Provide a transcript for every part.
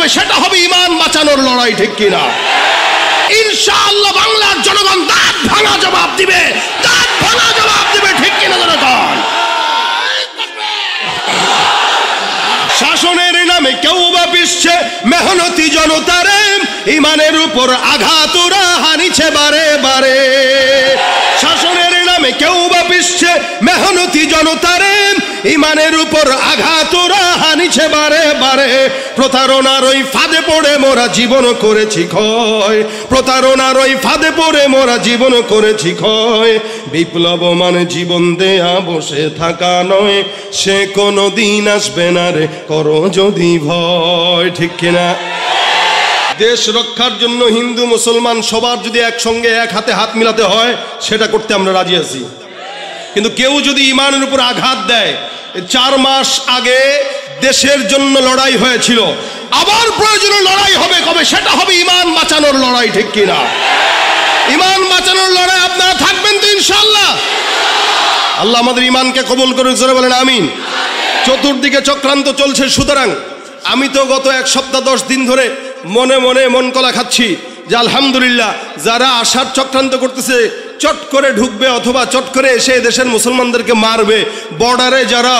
কবে সেটা হবে ঈমান বাঁচানোর লড়াই, ঠিক কিনা? ইনশাআল্লাহ বাংলার জনগণ দাঁত ভাঙা জবাব দিবে, দাঁত ভাঙা জবাব দিবে, ঠিক কিনা জনগণ? শাসনের নামে কেউ বা পিছছে মেহনতি জনতারে, ঈমানের উপর আঘাত ওরা হানিছে বারে বারে। শাসনের নামে কেউ বা পিছছে মেহনতি জনতারে, ঈমানের উপর আঘাত ওরা হানিছে বারে বারে। প্রতারণার ওই ফাঁদে পড়ে মোরা জীবন করেছি ক্ষয়, প্রতারণার ওই ফাঁদে পড়ে মোরা জীবন করেছি ক্ষয়। বিপ্লব মানে জীবন দেয়া বসে থাকা নয়, সে কোনো দিন আসবে না রে করো যদি ভয়, ঠিক কিনা? দেশ রক্ষার জন্য হিন্দু মুসলমান সবার যদি একসঙ্গে এক হাতে হাত মিলাতে হয় সেটা করতে আমরা রাজি আছি। কিন্তু কেউ যদি ঈমানের উপর আঘাত দেয়, 4 মাস আগে দেশের জন্য লড়াই হয়েছিল, আবার প্রয়োজনে লড়াই হবে, কবে সেটা হবে ঈমান বাঁচানোর লড়াই, ঠিক কিনা? ঈমান বাঁচানোর লড়াই আপনারা থাকবেন তো ইনশাআল্লাহ? আল্লাহ আমাদের ঈমানকে কবুল করুন, জোরে বলেন আমিন। চতুর্দিকে চক্রান্ত চলছে, সুতরাং আমি তো গত 1 সপ্তাহ 10 দিন ধরে মনে মনে মন কলা খাচ্ছি যে আলহামদুলিল্লাহ যারা আসার চক্রান্ত করতেছে চট করে ঢুকবে অথবা চট করে এসে দেশের মুসলমানদেরকে মারবে, বর্ডারে যারা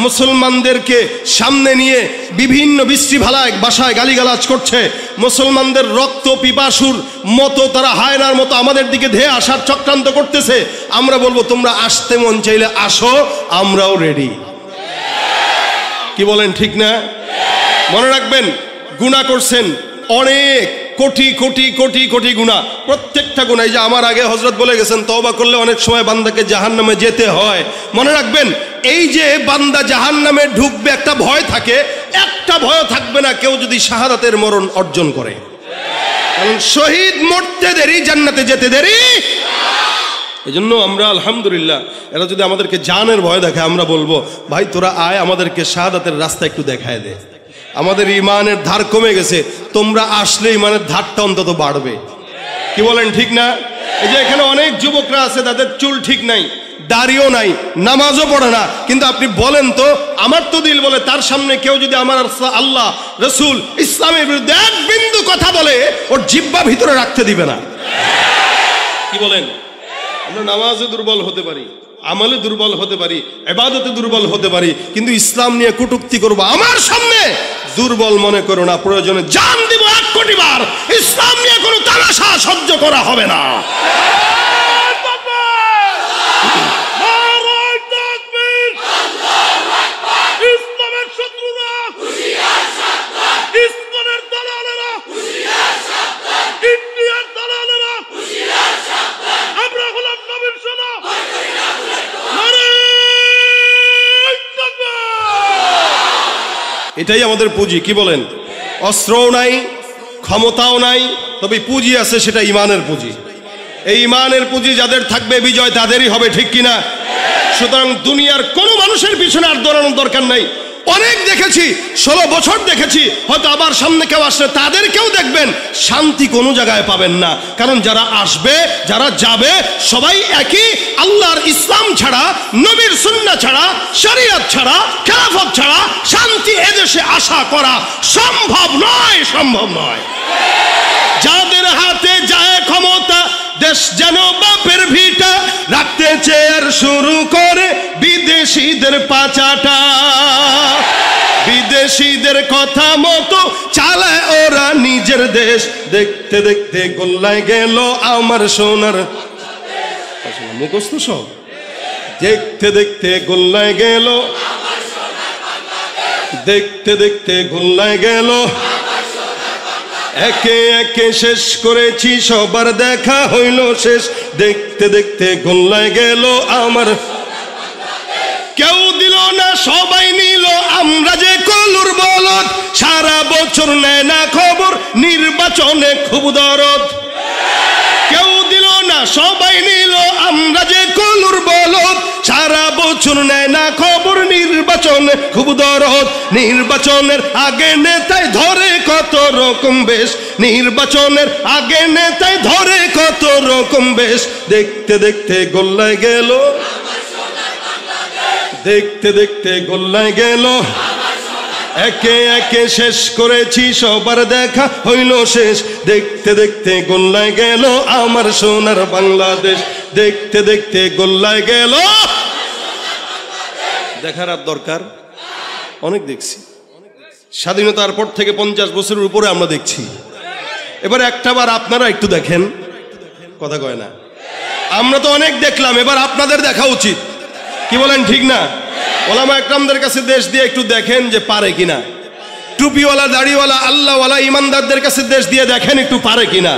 মুসলমানদেরকে সামনে নিয়ে বিভিন্ন বিশ্রী ভাষায় গালিগালাজ করছে, মুসলমানদের রক্ত পিপাসুর মতো তারা হায়নার মতো আমাদের দিকে ধেয়ে আসার চক্রান্ত করতেছে, আমরা বলবো তোমরা আসতে মন চাইলে আসো, আমরাও রেডি। কি বলেন, ঠিক না? মনে রাখবেন, গুনাহ করছেন অনেক, কোটি কোটি কোটি কোটি গুনাহ, প্রত্যেকটা গুনাহ। এই যে আমার আগে হযরত বলে গেছেন তওবা করলে অনেক সময় বান্দাকে জাহান্নামে যেতে হয়। মনে রাখবেন, এই যে বান্দা জাহান্নামে ঢুকবে একটা ভয় থাকে, একটা ভয় থাকবে না কেউ যদি শাহাদাতের মরণ অর্জন করে। কারণ শহীদ মরতে দেরি, জান্নাতে যেতে দেরি। এজন্য আমরা আলহামদুলিল্লাহ, এরা যদি আমাদেরকে জানের ভয় দেখায় আমরা বলবো ভাই তোরা আয়, আমাদেরকে শাহাদাতের রাস্তা একটু দেখায় দে। আমাদের ঈমানের ধার কমে গেছে, তোমরা আসলে ঈমানের ধারটা অন্তত বাড়বে। কি বলেন, ঠিক না? এই যে এখানে অনেক যুবকরা আছে, তাদের চুল ঠিক নাই, দাড়িও নাই, নামাজও পড়ে না, কিন্তু আপনি বলেন তো, আমার তো দিল বলে তার সামনে কেউ যদি আমার আল্লাহ রসুল ইসলামের বিরুদ্ধে এক বিন্দু কথা বলে ওর জিহ্বা ভিতরে রাখতে দিবে না। কি বলেন? আমরা নামাজে দুর্বল হতে পারি, আমলে দুর্বল হতে পারি, ইবাদতে দুর্বল হতে পারি, কিন্তু ইসলাম নিয়ে কটূক্তি করবো আমার সামনে দুর্বল মনে করো না। প্রয়োজনে জান দিব 1 কোটি বার, ইসলাম নিয়ে কোনো তামাশা সহ্য করা হবে না। ইসলামের শত্রুরা, ইসলামের দালালেরা, ইন্ডিয়ার দালালেরা, আমরা হলাম নবীর সেনা। এটাই আমাদের পুঁজি। কি বলেন? অস্ত্রও নাই, ক্ষমতাও নাই, তবে পুঁজি আছে, সেটা ঈমানের পুঁজি। এই ঈমানের পুঁজি যাদের থাকবে বিজয় তাদেরই হবে, ঠিক কিনা? সুতরাং দুনিয়ার কোনো মানুষের পিছনে আর দৌড়ানোর দরকার নাই। অনেক দেখেছি, 16 বছর দেখেছি, হয়তো আবার সামনে কেউ আসলে তাদেরকেও দেখবেন, শান্তি কোনো জায়গায় পাবেন না। কারণ যারা আসবে, যারা যাবে, সবাই একই। আল্লাহর ইসলাম ছাড়া, নবীর সুন্নাহ ছাড়া, শরীয়ত ছাড়া, খেলাফত ছাড়া শান্তি এদেশে আশা করা সম্ভব নয়, সম্ভব নয়। যাদের হাতে যায় ক্ষমতা, দেশ যেন বাপের ভিটা, রাখতে চেয়ার শুরু করে বিদেশিদের পাচাটা। বিদেশিদের কথা মতো চালায় ওরা নিজের দেশ। দেখতে দেখতে গোল্লায় গেল আমার সোনার মুখস্থ সব। দেখতে দেখতে গোল্লায় গেল, দেখতে দেখতে গোল্লায় গেল, একে একে শেষ করেছি, সবার দেখা হইল শেষ। দেখতে দেখতে গোল্লায় গেল আমার, কেউ দিল না সবাই নিল, আমরা যে কলুর বলদ, সারা বছর নেয় না খবর, নির্বাচনে খুব দরদ। কেউ দিল না সবাই নিল, আমরা যে কলুর বলদ, সারা বছর নেয় না খবর, নির্বাচনে খুব দরদ। নির্বাচনের আগে নেতায় ধরে কত রকম বেশ, নির্বাচনের আগে নেতায় ধরে কত রকম বেশ। দেখতে দেখতে গোল্লায় গেল, দেখতে দেখতে গোল্লায় গেল, একে একে শেষ করেছি সবার দেখা হইল শেষ, দেখতে দেখতে গোল্লায় গেল আমার সোনার বাংলাদেশ, দেখতে দেখতে গোল্লায় গেল। দেখার আর দরকার অনেক দেখছি, স্বাধীনতার পর থেকে 50 বছরের উপরে আমরা দেখছি। এবার একটাবার আপনারা একটু দেখেন, কথা কয় না, আমরা তো অনেক দেখলাম, এবার আপনাদের দেখা উচিত। কি বলেন, ঠিক না? ওলামা একরামদের কাছে দেশ দিয়ে একটু দেখেন যে পারে কিনা, টুপিওয়ালা দাড়িওয়ালা আল্লাহওয়ালা ইমানদারদের কাছে দেশ দিয়ে দেখেন একটু পারে কিনা।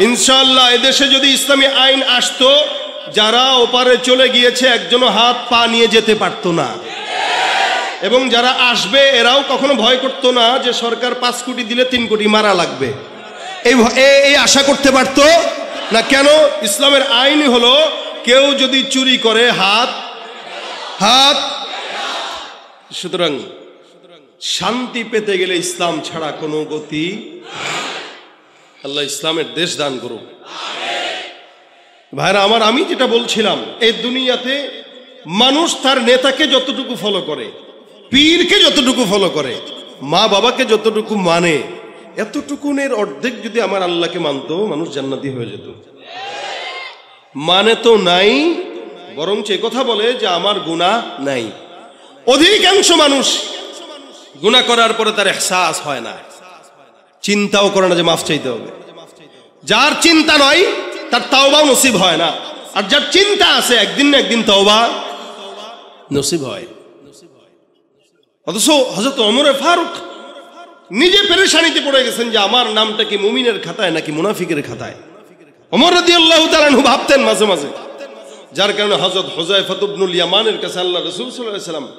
ইনশাআল্লাহ এদেশে যদি ইসলামী আইন আসতো, যারা ওপারে চলে গিয়েছে একজনও হাত পা নিয়ে যেতে পারতো না, এবং যারা আসবে এরাও কখনো ভয় করতো না যে সরকার 5 কোটি দিলে 3 কোটি মারা লাগবে, এই আশা করতে পারতো না। কেন? ইসলামের আইন হলো কেউ যদি চুরি করে হাত। সুতরাং শান্তি পেতে গেলে ইসলাম ছাড়া কোনো গতি। আল্লাহ ইসলামের দেশ দান করুন। ভাইরা আমার, আমি যেটা বলছিলাম, এই দুনিয়াতে মানুষ তার নেতাকে যতটুকু ফলো করে, পীরকে যতটুকু ফলো করে, মা বাবাকে যতটুকু মানে, এতটুকুনের অর্ধেক যদি আমার আল্লাহকে মানতো, মানুষ জান্নাতি হয়ে যেত। মানে তো নাই, বরং সে কথা বলে যে আমার গুনাহ নাই। অধিকাংশ মানুষ গুনাহ করার পরে তার এহসাস হয় না, চিন্তাও করে না যে মাফ চাইতে হবে। যার চিন্তা নয় তার তাওবাও নসিব হয় না, আর যার চিন্তা আছে একদিন না একদিন তাওবা নসিব হয়। অথচ হযরত ওমর ফারুক নিজে পেরেশানিতে পড়ে গেছেন যে আমার নামটা কি মুমিনের খাতায় নাকি মুনাফিকের খাতায়। ওমর রাদিয়াল্লাহু তাআলা আনহু ভাবতেন মাঝে মাঝে, যার কারণে হযরত হুযায়ফা ইবনুল ইয়ামানের কাছে আল্লাহ রাসূল সাল্লাল্লাহু আলাইহি সাল্লাম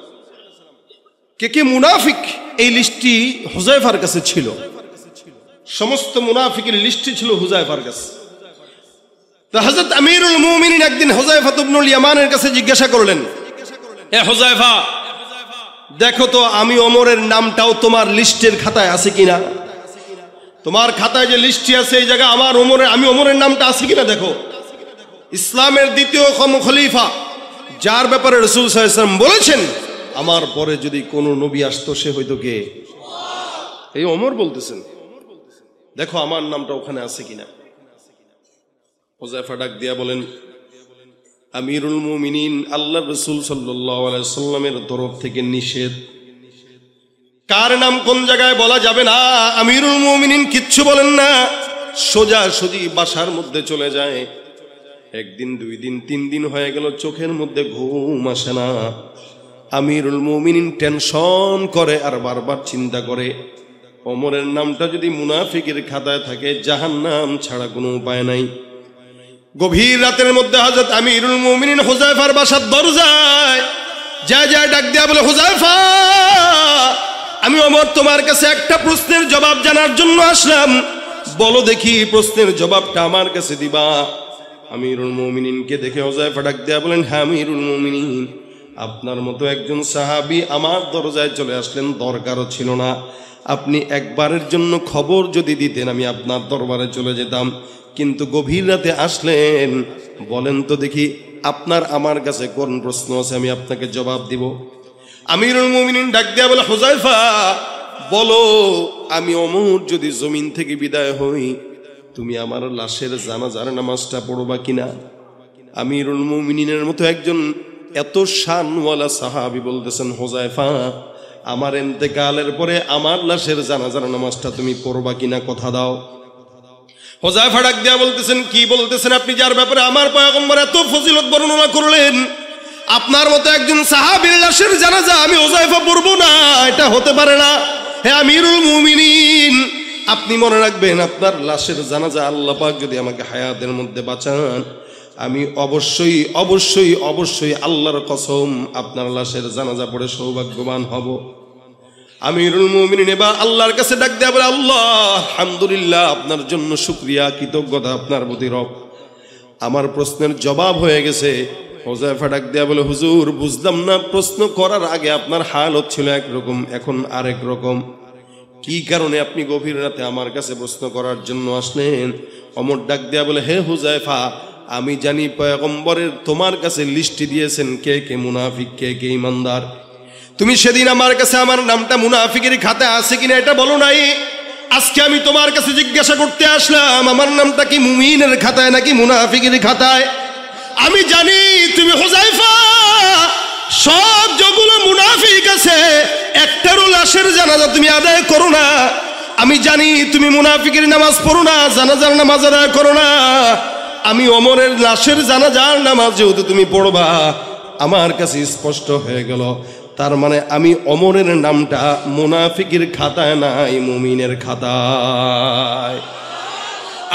কে মুনাফিক এই লিস্টটি হুযায়ফার কাছে ছিল, সমস্ত মুনাফিকের লিস্টটি ছিল হুযায়ফার কাছে। তো হযরত আমিরুল মুমিনিন একদিন হুযায়ফা ইবনুল ইয়ামানের কাছে জিজ্ঞাসা করলেন, হে হুযায়ফা, দেখো তো আমি ওমরের নামটাও তোমার লিস্টের খাতায় আছে কিনা, তোমার খাতায় যে লিস্টটি আছে এই জায়গায় আমি ওমরের নামটা আছে কিনা দেখো। ইসলামের দ্বিতীয় খলিফা, যার ব্যাপারে রাসূল সাল্লাল্লাহু আলাইহি ওয়াসাল্লাম বলেছেন আমার পরে যদি কোনো নবী আসতো সে হয়তো কে, এই ওমর বলতেছেন, দেখো আমার নামটা ওখানে আছে কিনা। হুযায়ফা ডাক দিয়া বলেন, আমিরুল মুমিনিন, আল্লাহ রাসূল সাল্লাল্লাহু আলাইহি ওয়াসাল্লামের তরফ থেকে নিষেধ, কার নাম কোন জায়গায় বলা যাবে না। আমিরুল মুমিনিন কিচ্ছু বলেন না, সোজা সুজি বাসার মধ্যে চলে যায়। একদিন, 2 দিন, 3 দিন হয়ে গেল, চোখের মধ্যে ঘুম আসে না। আমিরুল মুমিনিন টেনশন করে আর বারবার চিন্তা করে, ওমরের নামটা যদি মুনাফিকের খাতায় থাকে জাহান্নাম ছাড়া কোনো উপায় নাই। গভীর রাতের মধ্যে হযরত আমিরুল মুমিনিন হুযায়ফার বাসার দরজায় যায় ডাক দিয়া বলে, হুযায়ফা, আমি ওমর তোমার কাছে একটা প্রশ্নের জবাব জানার জন্য আসলাম, বলো দেখি প্রশ্নের জবাবটা আমার কাছে দিবা। আমিরুল মুমিনিনকে দেখে হুযায়ফা ডাক দিয়া বলেন, হ্যাঁ আমিরুল মুমিনিন, আপনার মতো একজন সাহাবী আমার দরজায় চলে আসলেন, দরকারও ছিল না, আপনি একবারের জন্য খবর যদি দিতেন আমি আপনার দরবারে চলে যেতাম, কিন্তু গভীর রাতে আসলেন, বলেন তো দেখি আপনার আমার কাছে কোন প্রশ্ন আছে, আমি আপনাকে জবাব দিব। আমিরুল মুমিনিন ডাক দিয়া বলে, হুযায়ফা বলো, আমি ওমর যদি জমিন থেকে বিদায় হই তুমি আমার লাশের জানাজার নামাজটা পড়বা কিনা। আমিরুল মুমিনিনের মতো একজন এত শানওয়ালা সাহাবী বলতেছেন, হুযায়ফা আমার ইন্তেকালের পরে আমার লাশের জানাজার নামাজটা তুমি পড়বা কিনা, কথা দাও। হুযায়ফা ডাক দিয়া বলতেছেন, কি বলতেছেন আপনি, যার ব্যাপারে আমার পয়গম্বর এত ফজিলত বর্ণনা করলেন, আপনার মতো একজন সাহাবীর লাশের জানাজা আমি হুযায়ফা পড়বো না, এটা হতে পারে না। হে আমিরুল মুমিনিন, আপনি মনে রাখবেন আপনার লাশের জানাজা আল্লাহ পাক যদি আমাকে হায়াতের মধ্যে বাঁচান, আমি অবশ্যই অবশ্যই অবশ্যই আল্লাহর কসম আপনার লাশের জানাজা পড়ে সৌভাগ্যবান হব। আমিরুল মুমিনিন এবার আল্লাহর কাছে ডাক দেয়া বলে, আল্লাহ আলহামদুলিল্লাহ, আপনার জন্য শুকরিয়া, কৃতজ্ঞতা আপনার প্রতি রব, আমার প্রশ্নের জবাব হয়ে গেছে। হুযায়ফা ডাক দেয়া বলে, হুজুর বুঝলাম না, প্রশ্ন করার আগে আপনার হালত ছিল একরকম, এখন আরেক রকম, কি কারণে আপনি গভীর রাতে আমার কাছে প্রশ্ন করার জন্য আসলেন? ওমর ডাক দেয়া বলে, হে হুযায়ফা, আমি জানি পয়গম্বরের তোমার কাছে লিস্ট দিয়েছেন কে কে মুনাফিক কে কে ইমানদার, তুমি সেদিন আমার কাছে আমার নামটা মুনাফিকের খাতায় আছে কিনা এটা বলো নাই। আজকে আমি তোমার কাছে জিজ্ঞাসা করতে আসলাম, আমার নামটা কি মুমিনের খাতায় নাকি মুনাফিকের খাতায়? আমি জানি তুমি হুযায়ফা সব যেগুলো মুনাফিক আছে একটারও লাশের জানাজা তুমি আদায় করো না। আমি জানি তুমি মুনাফিকের নামাজ পড়ো না, জানাজার নামাজ আদায় করো না। আমি ওমরের লাশের জানাজার নামাজ যেহেতু তুমি পড়বা, আমার কাছে স্পষ্ট হয়ে গেল, তার মানে আমি ওমরের নামটা মুনাফিকের খাতায় নাই, মুমিনের খাতায়।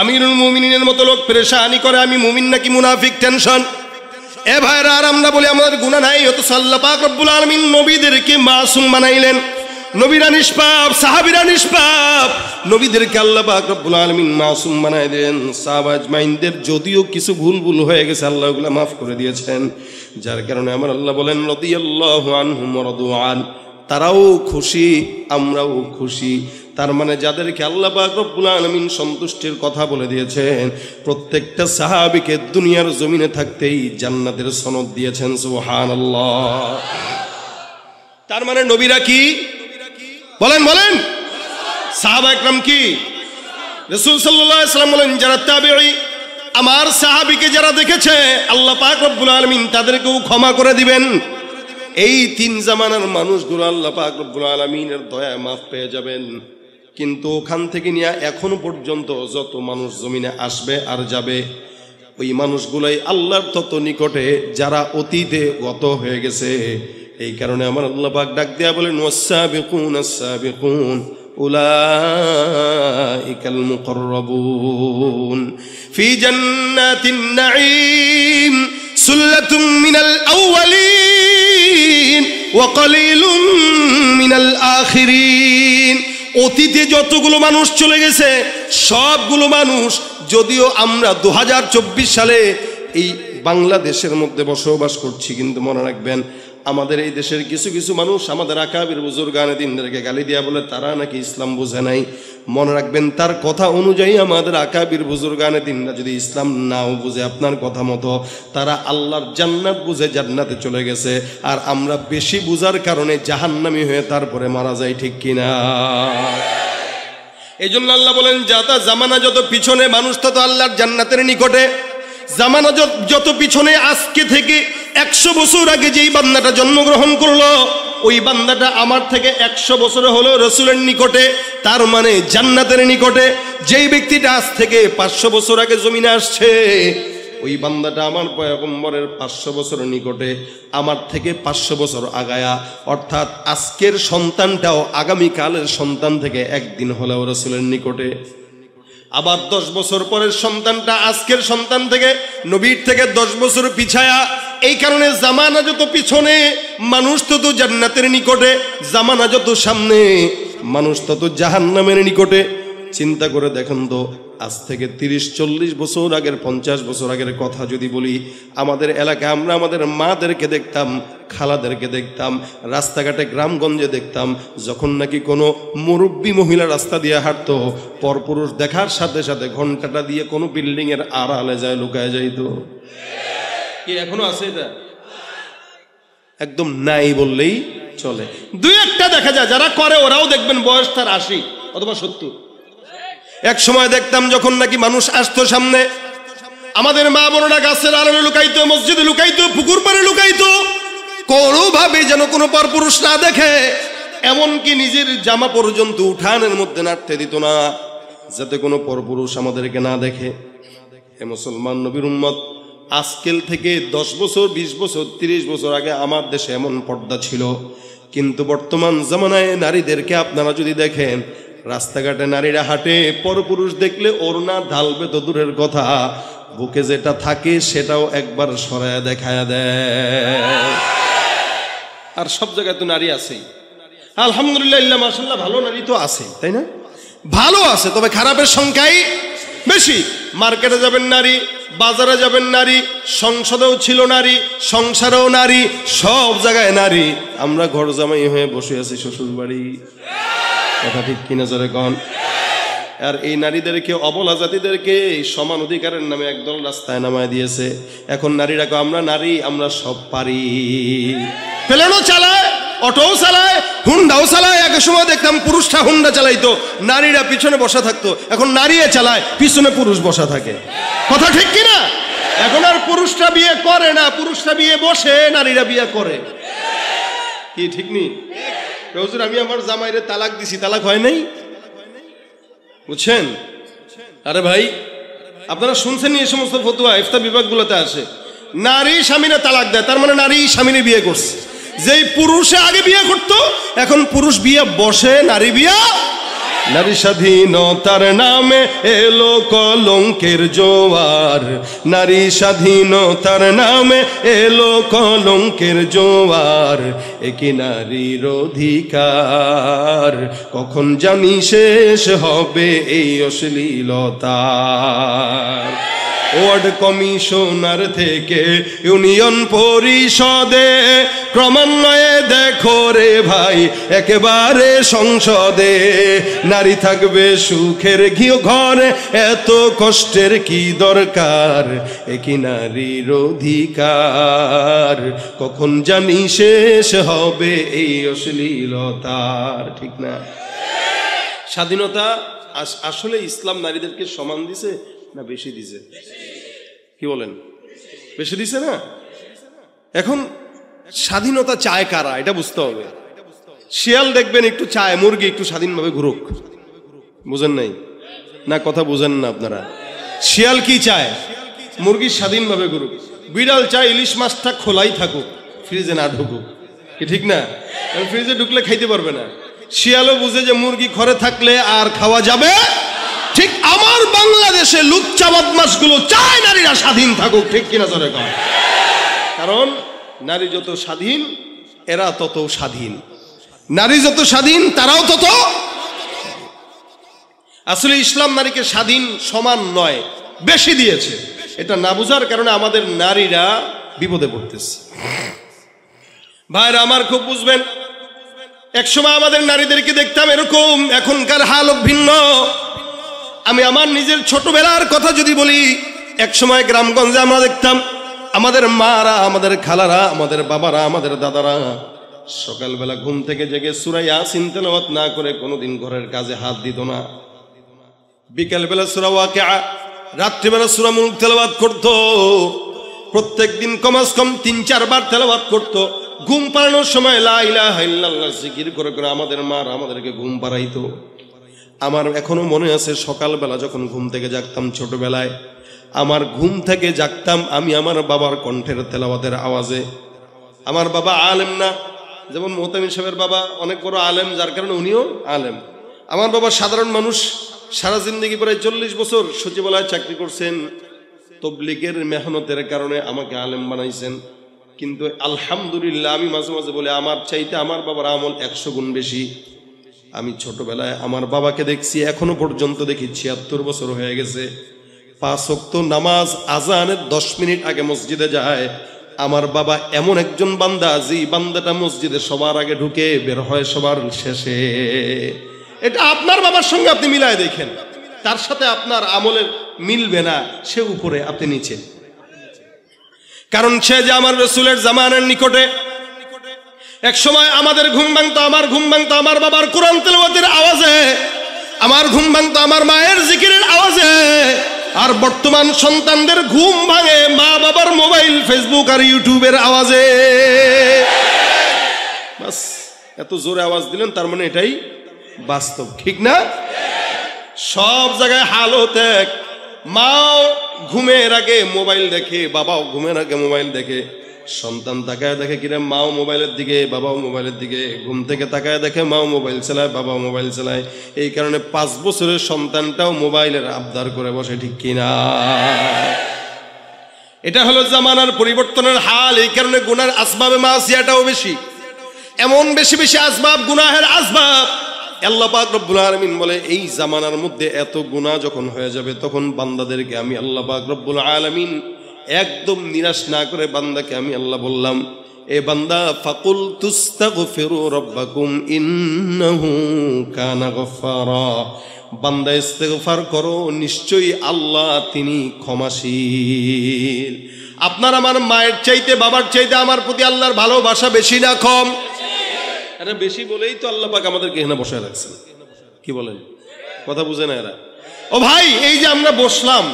আমিরুল মুমিনের মতো লোক পেরেশানি করে আমি মুমিন নাকি মুনাফিক টেনশন। এ ভাইরা, আর আমরা বলি আমাদের গুনাহ নাই, অথচ আল্লাহ পাক রব্বুল আলামিন নবীদেরকে মাসুম বানাইলেন। নবীরা নিষ্পাপ, সাহাবীরা নিষ্পাপ, নবীদেরকে আল্লাহ পাক রব্বুল আলামিন মাসুম বানাই দেন। সাহাবা আজমাইনদের যদিও কিছু ভুল হয়ে গেছে, আল্লাহ ওগুলো মাফ করে দিয়েছেন। যার কারণে আমার আল্লাহ বলেন রাদিয়াল্লাহু আনহুম ওয়া রাদু আন, তারাও খুশি আমরাও খুশি। তার মানে যাদেরকে আল্লাহ পাক রব্বুল আলামিন সন্তুষ্টির কথা বলে দিয়েছেন, প্রত্যেকটা সাহাবীকে দুনিয়ার জমিনে থাকতেই জান্নাতের সনদ দিয়েছেন। সুবহানাল্লাহ। তার মানে নবীরা কি বলেন বলেন, সাহাবা একরাম কি? রাসূল সাল্লাল্লাহু আলাইহি ওয়াসাল্লাম বলেন যারা তাবেঈ, আমার সাহাবীকে যারা দেখেছে আল্লাহ পাক রব্বুল আলামিন তাদেরকেও ক্ষমা করে দিবেন। এই তিন জামানার মানুষগুলো আল্লাহ পাক রব্বুল আলামিনের দয়া মাফ পেয়ে যাবেন। কিন্তু ওখান থেকে নিয়ে এখনো পর্যন্ত যত মানুষ জমিনে আসবে আর যাবে, ওই মানুষগুলাই আল্লাহর তত নিকটে যারা অতীতে গত হয়ে গেছে। এই কারণে আমার আল্লাহ পাক ডাক দেয়া বলেন ওয়াস-সাবিকুন আস-সাবিকুন উলাইকাল মুকাররাবুন ফি জান্নাতিন নাঈম সুল্লাতুম মিনাল আউয়ালিন ওয়া কালিলুম মিনাল আখিরিন। অতীতে যতগুলো মানুষ চলে গেছে সবগুলো মানুষ, যদিও আমরা 2024 সালে এই বাংলাদেশের মধ্যে বসবাস করছি, কিন্তু মনে রাখবেন আমাদের এই দেশের কিছু কিছু মানুষ আমাদের আকাবির বুজুর্গানে দিনদেরকে গালি দিয়া বলে তারা নাকি ইসলাম বুঝে নাই। মনে রাখবেন তার কথা অনুযায়ী আমাদের আকাবির বুজুর্গানে দিনরা যদি ইসলাম নাও বুঝে আপনার কথা মতো, তারা আল্লাহর জান্নাত বুঝে জান্নাতে চলে গেছে। আর আমরা বেশি বুঝার কারণে জাহান্নামী হয়ে তারপরে মারা যাই, ঠিক কিনা? এই জন্য আল্লাহ বলেন যাতা জামানা যত পিছনে মানুষ তত আল্লাহর জান্নাতের নিকটে। জামানা যত পিছনে, আজকে থেকে 100 বছর আগে যেই বান্দাটা জন্মগ্রহণ করলো, ওই বান্দাটা আমার থেকে 100 বছর হলো রসুলের নিকটে, তার মানে জান্নাতের নিকটে। যেই ব্যক্তিটা আজ থেকে 500 বছর আগে জমিনে আসছে, ওই বান্দাটা আমার পয়গম্বরের 500 বছরের নিকটে, আমার থেকে 500 বছর আগায়া। অর্থাৎ আজকের সন্তানটাও আগামীকালের সন্তান থেকে একদিন হলেও রসুলের নিকটে। আবার 10 বছর পরের সন্তানটা আজকের সন্তান থেকে, নবীর থেকে 10 বছর পিছায়া। এই কারণে জামানা যত পিছনে মানুষ তত জান্নাতের নিকটে, জামানা যত সামনে মানুষ তত জাহান্নামের নিকটে। চিন্তা করে দেখেন তো, আজ থেকে 30-40 বছর আগের, 50 বছর আগের কথা যদি বলি, আমাদের এলাকায় আমরা আমাদের মাদেরকে দেখতাম, খালাদেরকে দেখতাম, রাস্তাঘাটে গ্রামগঞ্জে দেখতাম, যখন নাকি কোনো মুরব্বী মহিলা রাস্তা দিয়ে হাঁটতো, পরপুরুষ দেখার সাথে সাথে ঘন্টাটা দিয়ে কোনো বিল্ডিং এর আড়ালে যায় লুকায় যাইতো। কি এখনো আছে এটা? একদম নাই বললেই চলে। দুই একটা দেখা যায় যারা করে, ওরাও দেখবেন বয়স তার 80 অথবা 70। এক সময় দেখতাম যখন নাকি মানুষ আসতো সামনে, আমাদের মা বোনেরা গাছের আড়ালে লুকাইতো, মসজিদে লুকাইতো, পুকুর পাড়ে লুকাইতো, কোনোভাবে যেন কোনো পরপুরুষ না দেখে। এমনকি নিজের জামা পর্যন্ত উঠানের মধ্যে নাড়তে দিত না, যাতে কোনো পরপুরুষ আমাদেরকে না দেখে। হে মুসলমান নবীর উম্মত, আজকেল থেকে 10 বছর, 20 বছর, 30 বছর আগে আমার দেশে এমন পর্দা ছিল। কিন্তু বর্তমান জামানায় নারীদেরকে আপনারা যদি দেখেন, রাস্তাঘাটে নারীরা হাঁটে, পরপুরুষ দেখলে ওড়না ঢালবে তো দূরের কথা, বুকে যেটা থাকে সেটাও একবার সরায়া দেখায়া দেয়। আর সব জায়গায় তো নারী আছেই, আলহামদুলিল্লাহ, মাশাআল্লাহ, ভালো নারী তো আছে, তাই না? ভালো আছে, তবে খারাপের সংখ্যাই বেশি। মার্কেটে যাবেন নারী, বাজারে যাবেন নারী, সংসদেও ছিল নারী, সংসারেও নারী, সব জায়গায় নারী। আমরা ঘর জামাই হয়ে বসে আছি শ্বশুর বাড়ি, কথা ঠিক কিনা জোরে কন? আর এই নারীদেরকে, অবলা জাতিদেরকে সমান অধিকারের নামে একদল রাস্তায় নামায় দিয়েছে। এখন নারীরা আমরা নারী, আমরা সব পারি, ফেলানো চালায়, অটোও চালায়, হুন্ডাও চালায়। এক সময় দেখতাম পুরুষটা হুন্ডা চালাইতো, নারীরা পিছনে বসা থাকতো। এখন নারীও চালায়, পিছনে পুরুষ বসা থাকে। কথা ঠিক কিনা? এখন আর পুরুষরা বিয়ে করে না, পুরুষরা বিয়ে বসে, নারীরা বিয়ে করে। কি ঠিক নেই? হুজুর আমি আমার জামাইরে তালাক দিছি, তালাক হয় নাই, বুঝছেন? আরে ভাই, আপনারা শুনছেন এই সমস্ত ফতোয়া ইফতা বিভাগগুলোতে আসে, নারী স্বামীরা তালাক দেয়, তার মানে নারী স্বামীরে বিয়ে করছে। যেই পুরুষে আগে বিয়ে করতো, এখন পুরুষ বিয়ে বসে, নারী বিয়ে। নারী স্বাধীনতার নামে এলো কলঙ্কের জোয়ার, নারী স্বাধীনতার নামে এলো কলঙ্কের জোয়ার। একি নারীর অধিকার, কখন জানি শেষ হবে এই অশ্লীলতার। ওয়ার্ড কমিশনার থেকে ইউনিয়ন পরিষদে, ক্রমান্বয়ে দেখো রে ভাই একেবারে সংসদে, নারী থাকবে সুখের ঘরে, এত কষ্টের কি দরকার। একি নারীর অধিকার, কখন জানি শেষ হবে এই অশ্লীলতার। ঠিক না? স্বাধীনতা আসলে ইসলাম নারীদেরকে সমান দিছে না বেশি দিছে? কি বলেন? বেশি দিছে না? এখন স্বাধীনতা চায় কারা, এটা বুঝতে হবে। শিয়াল দেখবেন একটু চায় মুরগি একটু স্বাধীনভাবে ঘুরুক, বুঝেন নাই না? কথা বুঝেন না আপনারা? শিয়াল কি চায়? মুরগি স্বাধীনভাবে ঘুরুক। বিড়াল চায় ইলিশ মাছটা খোলাই থাকুক, ফ্রিজে না ঢুকুক। কি ঠিক না? ফ্রিজে ঢুকলে খাইতে পারবে না। শিয়ালও বুঝে যে মুরগি ঘরে থাকলে আর খাওয়া যাবে। ঠিক আমার বাংলাদেশে লুচ্চা বদমাশগুলো চায় নারীরা স্বাধীন থাকুক। ঠিক কিনা জোরে কর? কারণ নারী যত স্বাধীন এরা তত স্বাধীন, নারী যত স্বাধীন তারাও তত। আসলে ইসলাম নারীকে স্বাধীন সমান নয়, বেশি দিয়েছে। এটা না বুঝার কারণে আমাদের নারীরা বিপদে পড়তেছে। ভাইরা আমার খুব বুঝবেন, একসময় আমাদের নারীদেরকে দেখতাম এরকম, এখনকার হাল ভিন্ন। আমি আমার নিজের ছোটবেলার কথা যদি বলি, একসময় গ্রামগঞ্জে আমরা দেখতাম আমাদের মারা, আমাদের খালারা, আমাদের বাবারা, আমাদের দাদারা সকালবেলা ঘুম থেকে জেগে সূরা ইয়াসিন তেলাওয়াত না করে কোনোদিন ঘরের কাজে হাত দিত না। বিকেলবেলা সূরা ওয়াকিআ, রাত্রিবেলা সূরা মুলক তেলাওয়াত করত। প্রত্যেকদিন কমাস কম ৩-৪ বার তেলাওয়াত করত। ঘুম পাড়ানোর সময় লা ইলাহা ইল্লাল্লাহ জিকির করে করে আমাদের মার আমাদেরকে ঘুম পাড়াইতো। আমার এখনো মনে আছে, সকালবেলা যখন ঘুম থেকে জাগতাম ছোটবেলায়, আমার ঘুম থেকে জাগতাম আমি আমার বাবার কণ্ঠের তেলাওয়াতের আওয়াজে। আমার বাবা আলেম না, যেমন মোহতামিম সাহেবের বাবা অনেক বড় আলেম, যার কারণে উনিও আলেম। আমার বাবা সাধারণ মানুষ, সারা জিন্দগি প্রায় 40 বছর সচিবালয়ে চাকরি করছেন। তবলিগের মেহনতের কারণে আমাকে আলেম বানাইছেন। কিন্তু আলহামদুলিল্লাহ আমি মাঝে মাঝে বলি, আমার চাইতে আমার বাবার আমল 100 গুণ বেশি। আমি ছোটবেলায় আমার বাবাকে দেখছি, এখনো পর্যন্ত দেখি 76 বছর হয়ে গেছে। 5 ওয়াক্ত নামাজ আজানের 10 মিনিট আগে মসজিদে যায়। আমার বাবা এমন একজন বান্দা, যে বান্দাটা মসজিদে সবার আগে ঢুকে, বের হয় সবার শেষে। এটা আপনার বাবার সঙ্গে আপনি মিলায় দেখেন, তার সাথে আপনার আমলের মিলবে না। সে উপরে, আপনি নিচে। কারণ সে যে আমার রাসূলের জামানার নিকটে। এক সময় আমাদের ঘুম ভাঙতো, আমার ঘুম ভাঙতো আমার বাবার কোরআন তেলাওয়াতের আওয়াজে, আমার ঘুম ভাঙতো আমার মায়ের জিকিরের আওয়াজে। আর বর্তমান সন্তানদের ঘুম ভাঙে মা বাবার মোবাইল, ফেসবুক আর ইউটিউবের আওয়াজে। বাস, এত জোরে আওয়াজ দিলেন, তার মানে এটাই বাস্তব। ঠিক না? সব জায়গায় হালত এক। মাও ঘুমের আগে মোবাইল দেখে, বাবাও ঘুমের আগে মোবাইল দেখে। সন্তান তাকায় দেখে কিরে, মাও মোবাইলের দিকে, বাবাও মোবাইলের দিকে। ঘুম থেকে তাকায় দেখে মাও মোবাইল চালায়, বাবাও মোবাইল চালায়। এই কারণে 5 বছরের সন্তানটাও মোবাইলের আবদার করে বসে। ঠিক কিনা? এটা হলো জামানার পরিবর্তনের হাল। এই কারণে গুনার আসবাবে মাসিয়াটাও বেশি। এমন বেশি বেশি আসবাব, গুনাহের আসবাব। আল্লাহ পাক রব্বুল আলামিন বলে, এই জামানার মধ্যে এত গুনাহ যখন হয়ে যাবে, তখন বান্দাদেরকে আমি আল্লাহ পাক রব্বুল আলামিন একদম নিরাশ না করে বান্দাকে আমি আল্লাহ বললাম, এ বান্দা ফাকুল তুস্তাগফিরু রাব্বাকুম ইন্নাহু কানা গফফারা। বান্দা ইস্তেগফার করো, নিশ্চয়ই আল্লাহ তিনি ক্ষমাশীল। আপনার আমার মায়ের চাইতে, বাবার চাইতে আমার প্রতি আল্লাহর ভালোবাসা বেশি না কম? এটা বেশি বলেই তো আল্লাহ পাক আমাদেরকে এখানে বসায় রাখছেন। কি বলেন? কথা বুঝে না এরা? ও ভাই, এই যে আমরা বসলাম,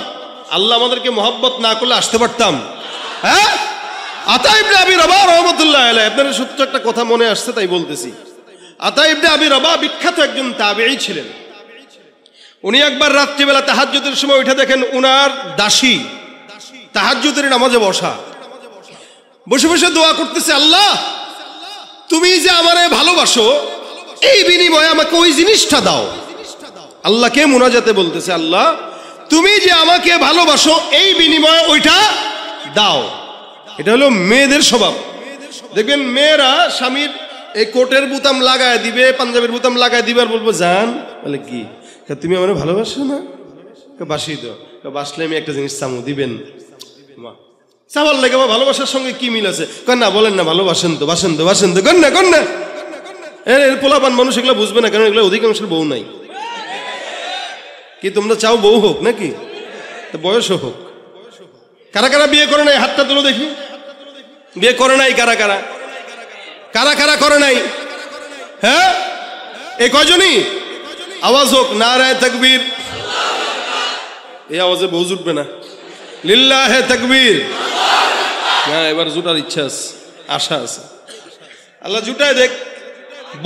আল্লাহ আমাদেরকে মহব্বত না করলে আসতে পারতাম? হ্যাঁ, আতা ইবনে আবি রবাহ রাহমাতুল্লাহ আলাইহি, আপনাদের সত্য একটা কথা মনে আসছে তাই বলতেছি। আতা ইবনে আবি রবাহ বিখ্যাত একজন তাবেঈ ছিলেন। উনি একবার রাত্রিবেলা তাহাজ্জুদের সময় উঠে দেখেন উনার দাসী তাহাজ্জুদের নামাজে বসা, বসে বসে দোয়া করতেছে, আল্লাহ তুমি যে আমারে ভালোবাসো, এই বিনিময়ে আমাকে ওই জিনিসটা দাও। আল্লাহকে মুনাজাতে বলতেছে, আল্লাহ তুমি যে আমাকে ভালোবাসো, এই বিনিময়ে ওইটা দাও। এটা হলো মেয়েদের স্বভাব। দেখবেন মেয়েরা স্বামীর এই কোটের বুতাম লাগায় দিবে, পাঞ্জাবের বুতাম লাগায় দিবে, আর বলবো জান, বলে কি তুমি আমার ভালোবাসো না? বাসি তো, বাসলে আমি একটা জিনিস চামু দিবেন। চাওয়ার লাগে ভালোবাসার সঙ্গে কি মিল আছে? না বলেন না, ভালোবাসেন তো, বাসেন তো, বাসেন তো, কন্যা কন্যা। এর পোলাপান মানুষ এগুলো বুঝবে না, কারণ এগুলো অধিকাংশের বউ নাই। কি তোমরা চাও বউ হোক নাকি? বয়স হোক। কারা কারা বিয়ে করে নাই? হাতটা তুলো দেখি। বিয়ে করে নাই কারা কারা? কারা কারা করে নাই? হ্যাঁ, এই কয়জনই? আওয়াজ হোক, নারায়ে তাকবীর। এই আওয়াজে বউ জুটবে না। লিল্লাহে তাকবীর। হ্যাঁ, এবার জুটার ইচ্ছা আছে, আশা আছে। আল্লাহ জুটায় দেখ,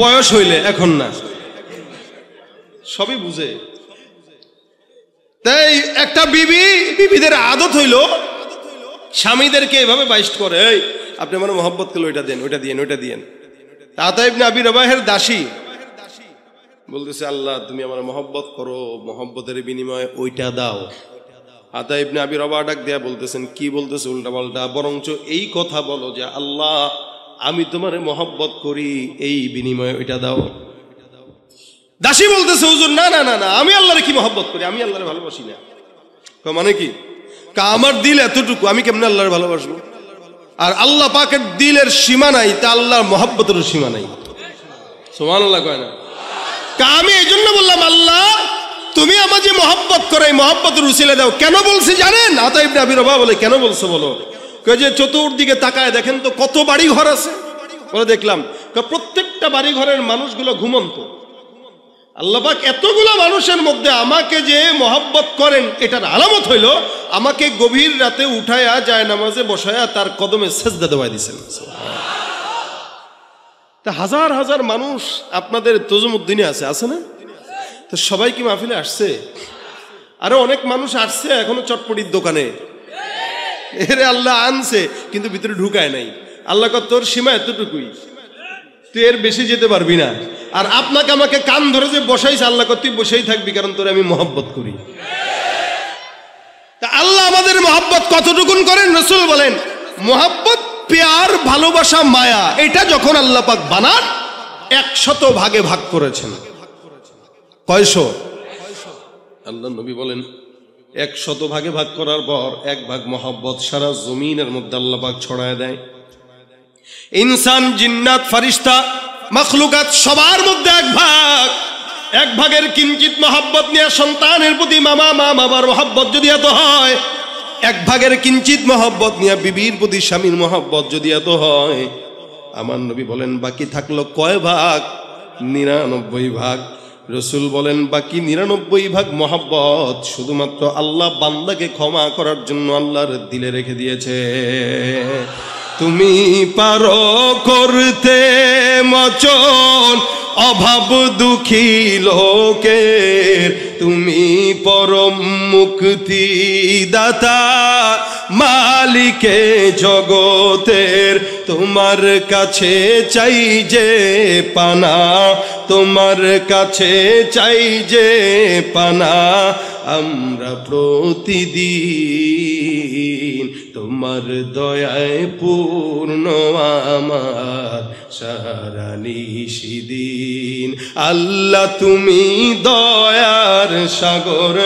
বয়স হইলে, এখন না। সবই বুঝে। তাই একটা বিবিদের আদত হইল স্বামীদেরকে এভাবে বাইস্ট করে, এই আপনি আমার মহব্বত করলে ওইটা দেন, ওইটা দিয়েন, ওইটা দিয়েন। আতা ইবনে আবি রবাহের দাসী বলতেছে, আল্লাহ তুমি আমার মহব্বত করো, মহব্বতের বিনিময়ে ওইটা দাও। আতা ইবনে আবি রবাহ ডাক দেয়া বলতেছেন, কি বলতেছে উল্টা পাল্টা, বরঞ্চ এই কথা বলো যে আল্লাহ আমি তোমারে মহব্বত করি, এই বিনিময়ে ওইটা দাও। দাসী বলতেছে, হুজুর না না না না, আমি আল্লাহরে কি মহব্বত করি, আমি আল্লাহরে ভালোবাসি না। মানে কি? আমার দিল এতটুকু, আমি কেমনে আল্লাহরে ভালোবাসবো? আর আল্লাহ পাকের দিলের সীমা নাই, তা আল্লাহর মহব্বতের সীমা নাই। সুবহানাল্লাহ কয় না? আমি এই জন্য বললাম, আল্লাহ তুমি আমার যে মহব্বত করে, এই মহব্বতের উসিলা দাও। কেন বলছি জানেন? আতা ইবনে আবি রবাহ বলে, কেন বলছো বলো? যে চতুর্দিকে তাকায় দেখেন তো কত বাড়ি ঘর আছে। বলে দেখলাম, প্রত্যেকটা বাড়ি ঘরের মানুষগুলো ঘুমন্ত। আল্লাহ পাক এতগুলো মানুষের মধ্যে আমাকে যে মহব্বত করেন, এটার আলামত হইল আমাকে গভীর রাতে উঠায়া যায় নামাজে বসায়া তার কদমে সেজদা দেওয়াই দিয়েছেন। তা হাজার হাজার মানুষ আপনাদের তজুমুদ্দিনে আছে না? তো সবাই কি মাহফিলে আসছে? আরো অনেক মানুষ আসছে এখনো চটপটির দোকানে। এরে আল্লাহ আনছে, কিন্তু ভিতরে ঢুকায় নাই। আল্লাহ কয় তোর সীমা এতটুকুই, তুই এর বেশি যেতে পারবি না। আর আপনাকে আমাকে কান ধরে যে বসাইছে, আল্লাহ কয় তুই বসেই থাকবি, কারণ তোরে আমি মহব্বত করি। তা আল্লাহ আমাদের মহব্বত কতটুকুন করেন? রাসূল বলেন, মহব্বত, প্যার, ভালোবাসা, মায়া, এটা যখন আল্লাহ পাক বানান 100 ভাগে ভাগ করেছেন। কয়শো? আল্লাহ নবী বলেন 100 ভাগে ভাগ করার পর 1 ভাগ মহব্বত সারা জমিনের মধ্যে আল্লাহ পাক ছড়ায় দেয়। ইনসান, জিন্নাত, ফারিস্তা, মাখলুকাত সবার মধ্যে 1 ভাগের কিঞ্চিত মহব্বত নিয়ে সন্তানের প্রতি মা বাবার মহব্বত যদি এত হয়, 1 ভাগের কিঞ্চিত মহব্বত নিয়ে বিবির প্রতি স্বামীর মহব্বত যদি এত হয়, আমার নবী বলেন বাকি থাকলো কয় ভাগ? 99 ভাগ। রসুল বলেন বাকি 99 ভাগ মহব্বত শুধুমাত্র আল্লাহ বান্দাকে ক্ষমা করার জন্য আল্লাহর দিলে রেখে দিয়েছে। তুমি পারো করতে মোচন অভাব দুঃখী লোকের, তুমি পরম মুক্তি দাতা মালিকে জগতের, তোমার কাছে চাই যে পানা, তোমার কাছে চাই যে পানা, আমরা প্রতিদিন তোমার দয়ায় পূর্ণ আমার সারা নিশিদিন। আল্লাহ তুমি দয়ার সাগর,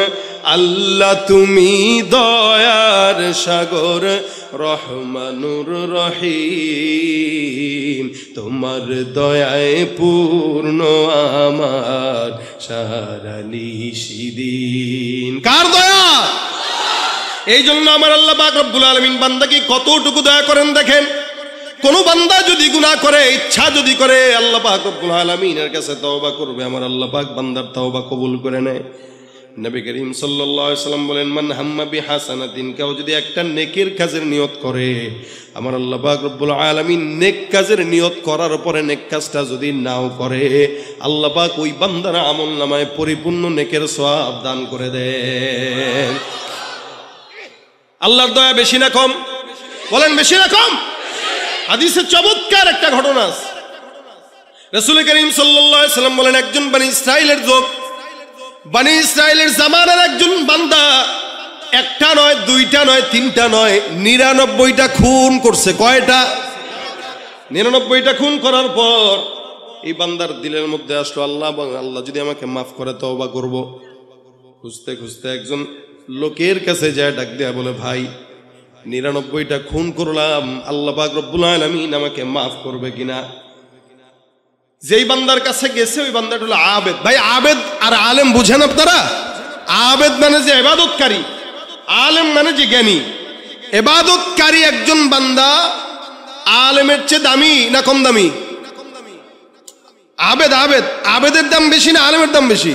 আল্লাহ তুমি দয়ার সাগর, রহমানুর রহিম, তোমার দয়ায় পূর্ণ আমার সারা নিশিদিন। কার দয়া? এই জন্য আমার আল্লাহ পাক রব্বুল আলামিন বান্দাকে কতটুকু দয়া করেন দেখেন। কোন বান্দা যদি গুনাহ করে, ইচ্ছা যদি করে, আল্লাহ পাক রব্বুল আলামিনের কাছে তওবা করবে, আমার আল্লাহ পাক বান্দার তওবা কবুল করে নেয়। নবী করিম সাল্লাল্লাহু আলাইহি সাল্লাম বলেন, মান হাম্মা বিহাসানাতিন, কেউ যদি একটা নেকের কাজের নিয়ত করে, আমার আল্লাহ পাক রব্বুল আলামিন নেক কাজের নিয়ত করার পরে নেক কাজটা যদি নাও করে, আল্লাহ পাক ওই বান্দার আমলনামায় পরিপূর্ণ নেকের সওয়াব দান করে দেন। আল্লাহর দয়া বেশি না কম? বলেন বেশি না কম? হাদিসে চমৎকার একটা ঘটনা আছে। রাসূল করিম সাল্লাল্লাহু আলাইহি সাল্লাম বলেন, একজন বনি ইসরাইলের লোক, বনি ইসরাইলের জামানার একজন বান্দা একটা নয়, দুইটা নয়, তিনটা নয়, 99টা খুন করছে। কয়টা? 99টা খুন করার পর এই বান্দার দিলের মধ্যে আসলো, আল্লাহ যদি আমাকে মাফ করে তওবা করব। খুঁজতে খুঁজতে একজন লোকের কাছে যায়, ডাক দেয়া বলে, ভাই 99টা খুন করলাম, আল্লাহ পাক রব্বুল আলামিন আমাকে মাফ করবে কিনা? যেই বান্দার কাছে গেছে ওই বান্দাটা হলো আবেদ। ভাই আবেদ আর আলেম বুঝেন আপনারা? আবেদ মানে যে ইবাদতকারী, আলেম মানে যে জ্ঞানী। ইবাদতকারী একজন বান্দা আলেমের চেয়ে দামি না কম দামি? আবেদ আবেদ আবেদের দাম বেশি না আলেমের দাম বেশি?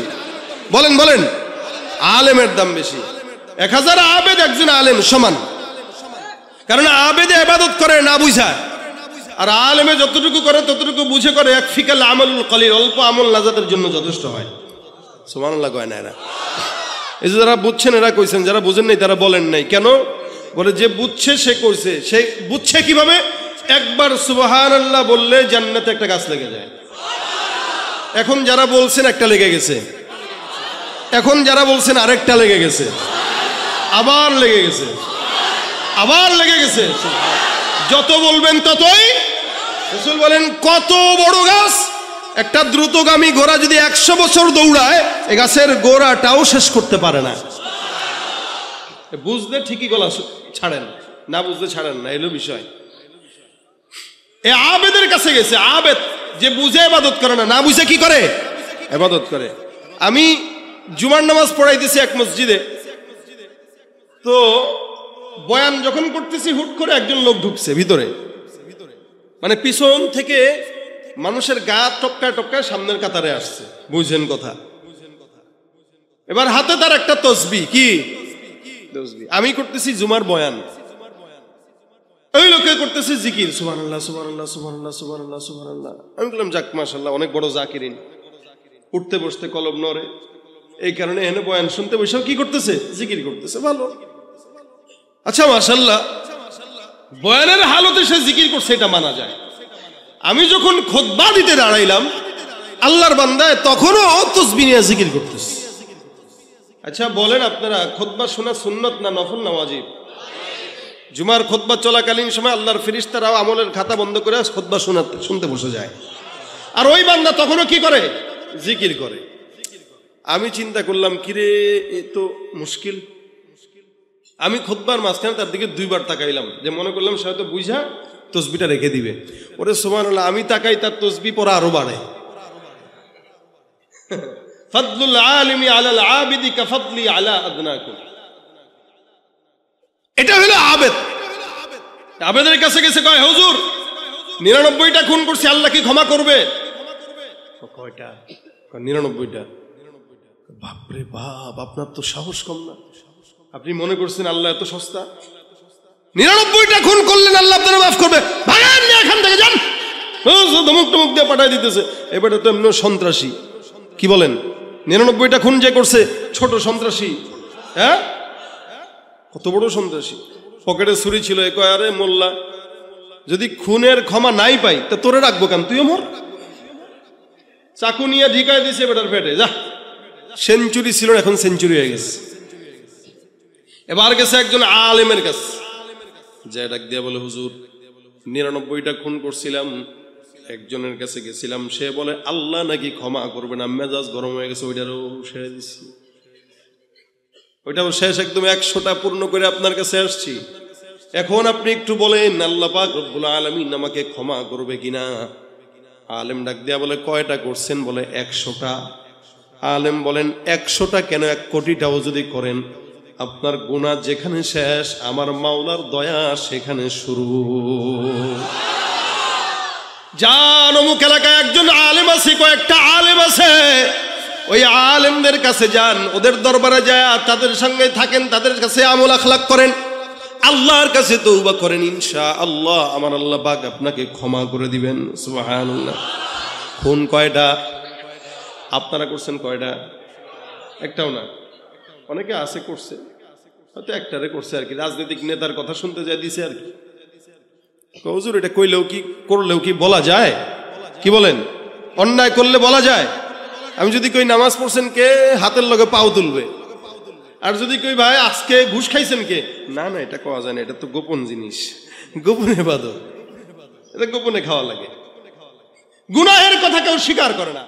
বলেন বলেন। আলেমের দাম বেশি। 1000 আবেদ একজন আলেম সমান। কারণ আবেদে ইবাদত করে না বুঝায়, আর আলেমে যতটুকু করে ততটুকু বুঝে করে। এক ফিকাল আমলুল কলিল, অল্প আমল নাজাতের জন্য যথেষ্ট হয়। সুবহানাল্লাহ কয় না এরা? এই যে যারা বুঝছেন এরা কইছেন, যারা বুঝেন নাই তারা বলেন নাই। কেন বলে? যে বুঝছে সে কইছে। সে বুঝছে কিভাবে? একবার সুবহানাল্লাহ বললে জান্নাতে একটা গাছ লেগে যায়। এখন যারা বলছেন একটা লেগে গেছে, এখন যারা বলছেন আরেকটা লেগে গেছে, আবার লেগে গেছে, আবার লেগে গেছে। যত বলবেন ততই। রাসূল বলেন, কত বড় গাছ, একটা দ্রুতগামী ঘোড়া যদি 100 বছর দৌড়ায়, এই গাছের গোড়াটাও শেষ করতে পারে না। বুঝলে ঠিকই গলা ছাড়েন, না বুঝলে ছাড়েন না, এলো বিষয়। এ আবেদের কাছে গেছে। আবেদ যে বুঝে ইবাদত করে না, না বুঝে কি করে? ইবাদত করে। আমি জুমার নামাজ পড়াইতেছি এক মসজিদে, তো বয়ান যখন করতেছি হুট করে একজন লোক ঢুকছে ভিতরে, মানে পিছন থেকে মানুষের গা টপকায় টপকায় সামনের কাতারে আসছে। বুঝেন কথা? এবার হাতে তার একটা তসবিহ। কি তসবিহ? আমি করতেছি জুমার বয়ান, ওই লোকে করতেছে জিকির, সুবহানাল্লাহ সুবহানাল্লাহ সুবহানাল্লাহ সুবহানাল্লাহ সুবহানাল্লাহ। আমি বললাম, যাক মাশাআল্লাহ, অনেক বড় জাকিরিন। উঠতে বসতে কলম নড়ে, এই কারণে এনে বয়ান শুনতে বসেও কি করতেছে? জিকির করতেছে। ভালো, আচ্ছা মাশাআল্লাহ। বয়ানের হালতে সে জিকির করছে, এটা মানা যায়। আমি যখন খুতবা দিতে দাঁড়াইলাম আল্লাহর বান্দায়, তখনও তাসবিহ নিয়ে জিকির করতেছে। আচ্ছা বলেন আপনারা, খুতবা শোনা সুন্নত না নফল না ওয়াজিব? জুমার খুতবা চলাকালীন সময় আল্লাহর ফেরেশতারাও আমলের খাতা বন্ধ করে খুতবা শুনতে বসে যায়, আর ওই বান্দা তখনও কি করে? জিকির করে। আমি চিন্তা করলাম, কিরে এ তো মুশকিল। আমি খুতবার মাঝখানে তার দিকে 2 বার তাকাইলাম, যে মনে করলাম সে হয়তো বুঝা তসবিটা রেখে দিবে। ওরে সুবহানাল্লাহ, আমি তাকাই, তার তসবিহ পড়া আরো বাড়ে। ফাদলুল আলিমি আলাল আবিদি কাফাদলি আলা আদনাকুম। এটা হলো আবেদ। আবেদের কাছে গেছে, কয় হুজুর 99টা খুন করছি, আল্লাহ কি ক্ষমা করবে? কয়টা? 99টা। বাপরে বাপ, আপনার তো সাহস কম না? আপনি মনে করছেন আল্লাহ এত সস্তা? 99টা খুন করলেন, আল্লাহ আপনারা মাফ করবে? ভাগেন না এখান থেকে, যান। ধমক টমক দিয়ে পাঠাই দিতেছে। এবারে তো এমনি সন্ত্রাসী। কি বলেন? 99টা খুন যে করছে ছোট সন্ত্রাসী? হ্যাঁ, কত বড় সন্ত্রাসী। পকেটে ছুরি ছিল। এ কয়, আরে মোল্লা, যদি খুনের ক্ষমা নাই পাই তা তোরে রাখবো কেন? তুইও মর। চাকু নিয়ে ঢিকায় দিছে বেটার পেটে। যা, সেঞ্চুরি ছিল, এখন সেঞ্চুরি হয়ে গেছে। এবার গেছে একজন আলেমের কাছে, যে ডাক দিয়া বলে, হুজুর 99টা খুন করছিলাম, একজনের কাছে গেছিলাম, সে বলে আল্লাহ নাকি ক্ষমা করবে না। মেজাজ গরম হয়ে গেছে, ওইটারও সেরে দিচ্ছি, ওইটাও শেষ, একদম 100টা পূর্ণ করে আপনার কাছে আসছি। এখন আপনি একটু বলেন আল্লাহ পাক রব্বুল আলামিন আমাকে ক্ষমা করবে কিনা? আলেম ডাক দিয়া বলে, কয়টা করছেন? বলে 100টা। আলেম বলেন, 100টা কেন, 1 কোটিটাও যদি করেন, আপনার গুনাহ যেখানে শেষ, আমার মাওলার দয়া সেখানে শুরু। যান অমুক এলাকায় একজন আলেম আছে, কয়েকটা আলেম আছে, ওই আলেমদের কাছে যান, ওদের দরবারে যায় তাদের সঙ্গে থাকেন, তাদের কাছে আমল আখলাক করেন, আল্লাহর কাছে তওবা করেন, ইনশাআল্লাহ আমার আল্লাহ পাক আপনাকে ক্ষমা করে দিবেন। সুবহানাল্লাহ। খুন কয়টা আপনারা করছেন? কয়টা? একটাও না। অনেকে আছে করছে, হয়তো একটারে করছে আর কি, রাজনৈতিক নেতার কথা শুনতে যায় দিছে আর কি। হুজুর এটা কইলেও কি করলেও কি বলা যায়? কি বলেন? অন্যায় করলে বলা যায়? আমি যদি কই নামাজ পড়ছেন কে, হাতের লগে পাও তুলবে। আর যদি কই ভাই আজকে ঘুষ খাইছেন কে, না না এটা কোয়া যায় না, এটা তো গোপন জিনিস, গোপনে ইবাদত, এটা গোপনে খাওয়া লাগে। গুনাহের কথা কেউ স্বীকার করে না।